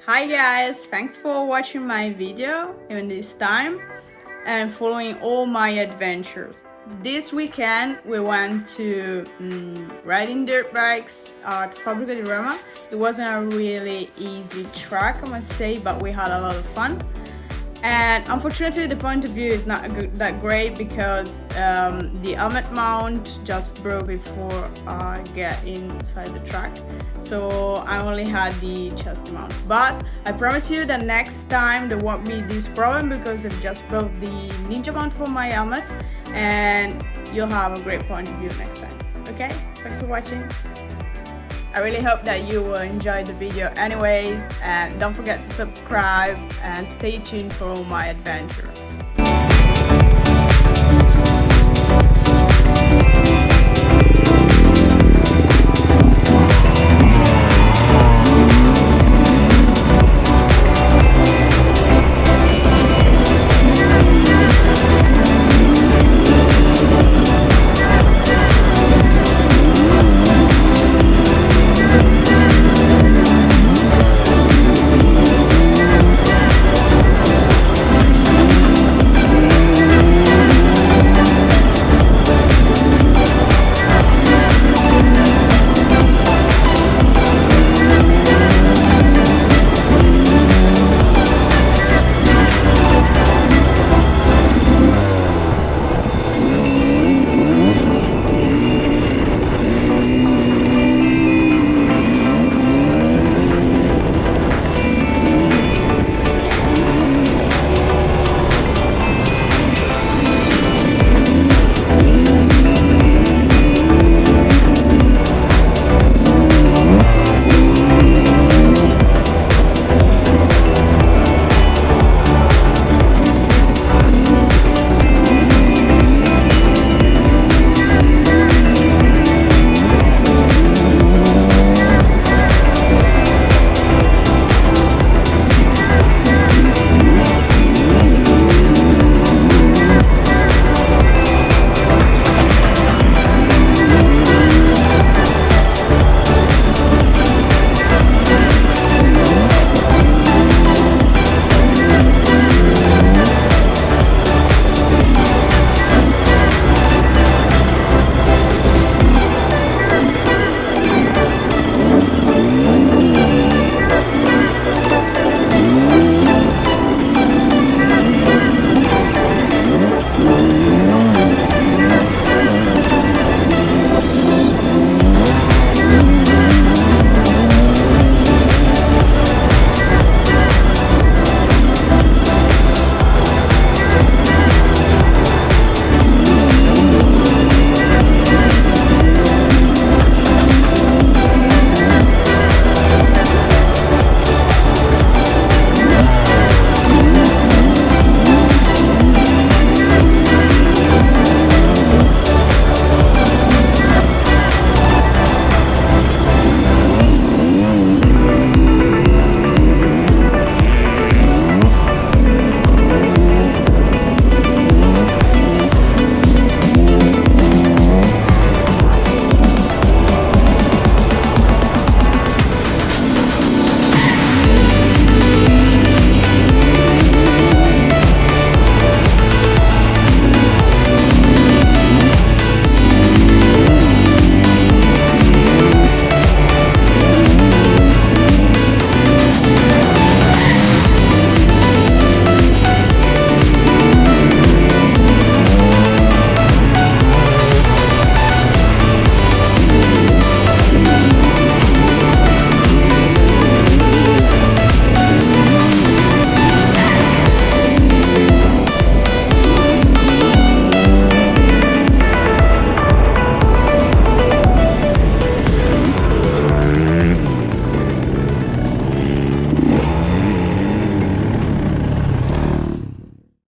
Hi guys, thanks for watching my video even this time and following all my adventures. This weekend we went to riding dirt bikes at Fabrica di Roma. It wasn't a really easy track, I must say, but we had a lot of fun. And unfortunately the point of view is not that great because the helmet mount just broke before I get inside the track, so I only had the chest mount. But I promise you that next time there won't be this problem because I've just broke the ninja mount for my helmet and you'll have a great point of view next time. Okay, thanks for watching. I really hope that you will enjoy the video anyways, and don't forget to subscribe and stay tuned for all my adventures.